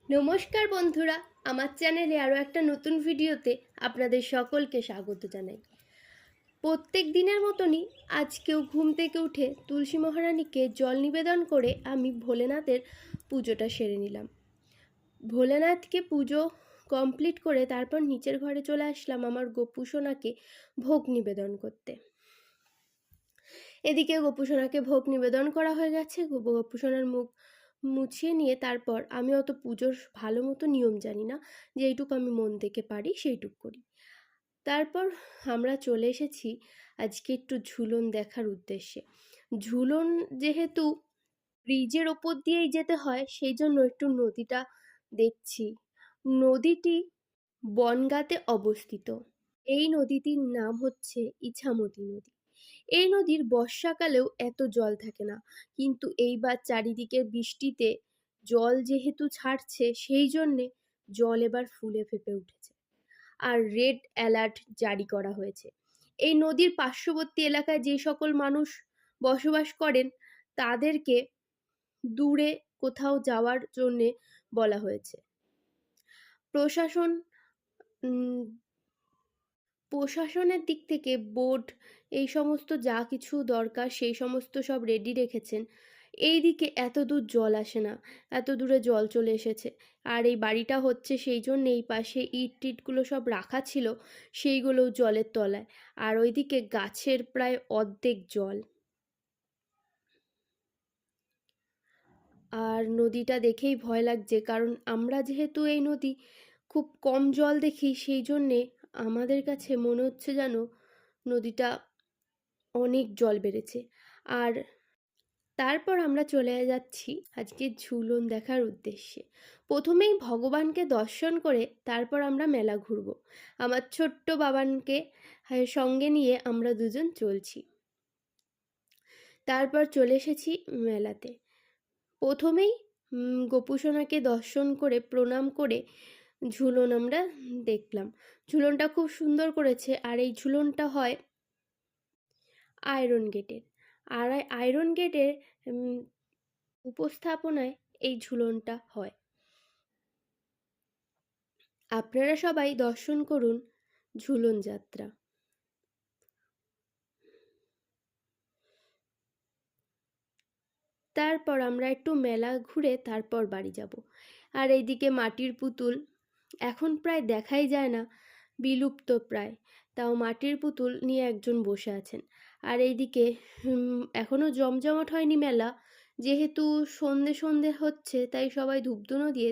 নমস্কার বন্ধুরা, আমার চ্যানেলে আরও একটা নতুন ভিডিওতে আপনাদের সকলকে স্বাগত জানাই। প্রত্যেক দিনের মতনই আজকেও ঘুম থেকে উঠে তুলসী মহারানীকে জল নিবেদন করে আমি ভোলেনাথের পুজোটা সেরে নিলাম। ভোলেনাথকে পুজো কমপ্লিট করে তারপর নিচের ঘরে চলে আসলাম আমার গোপুসোনাকে ভোগ নিবেদন করতে। এদিকে গোপুসোনাকে ভোগ নিবেদন করা হয়ে গেছে। গোপুসোনার মুখ মুছিয়ে নিয়ে তারপর আমি অত পুজোর ভালো মতো নিয়ম জানি না, যেইটুকু আমি মন থেকে পারি সেইটুকু করি। তারপর আমরা চলে এসেছি আজকে একটু ঝুলন দেখার উদ্দেশ্যে। ঝুলন যেহেতু ব্রিজের ওপর দিয়েই যেতে হয়, সেই জন্য একটু নদীটা দেখছি। নদীটি বনগাঁতে অবস্থিত। এই নদীটির নাম হচ্ছে ইছামতি নদী। এই নদীর বর্ষাকালেও এত জল থাকে না, কিন্তু এইবার চারিদিকে বৃষ্টিতে জল যেহেতু ছাড়ছে, সেই জন্যে জল এবার ফুলে ফেঁপে উঠেছে আর রেড অ্যালার্ট জারি করা হয়েছে। এই নদীর পার্শ্ববর্তী এলাকায় যে সকল মানুষ বসবাস করেন তাদেরকে দূরে কোথাও যাওয়ার জন্যে বলা হয়েছে। প্রশাসনের দিক থেকে বোট, এই সমস্ত যা কিছু দরকার সেই সমস্ত সব রেডি রেখেছেন। এই দিকে এত দূর জল আসে না, এত দূরে জল চলে এসেছে। আর এই বাড়িটা হচ্ছে সেই জন্য এই পাশে ইট টিটগুলো সব রাখা ছিল, সেইগুলোও জলের তলায়। আর ওইদিকে গাছের প্রায় অর্ধেক জল। আর নদীটা দেখেই ভয় লাগছে, কারণ আমরা যেহেতু এই নদী খুব কম জল দেখি, সেই জন্যে আমাদের কাছে মনে হচ্ছে যেন নদীটা অনেক জল বেড়েছে। আর তারপর আমরা চলে যাচ্ছি আজকে ঝুলন দেখার উদ্দেশ্যে। প্রথমেই ভগবানকে দর্শন করে তারপর আমরা মেলা ঘুরব। আমার ছোট্ট বাবানকে সঙ্গে নিয়ে আমরা দুজন চলছি। তারপর চলে এসেছি মেলাতে। প্রথমেই গোপুসোনাকে দর্শন করে প্রণাম করে ঝুলন আমরা দেখলাম। ঝুলনটা খুব সুন্দর করেছে। আর এই ঝুলনটা হয় আয়রন গেটের। আর আয়রন গেটের উপস্থাপনায় এই ঝুলনটা হয়। আপনারা সবাই দর্শন করুন ঝুলন যাত্রা। তারপর আমরা একটু মেলা ঘুরে তারপর বাড়ি যাব। আর এইদিকে মাটির পুতুল এখন প্রায় দেখাই যায় না, বিলুপ্ত প্রায়। তাও মাটির পুতুল নিয়ে একজন বসে আছেন। আর এইদিকে এখনও জমজমাট হয়নি মেলা, যেহেতু সন্ধে সন্ধে হচ্ছে তাই সবাই ধূপধুনো দিয়ে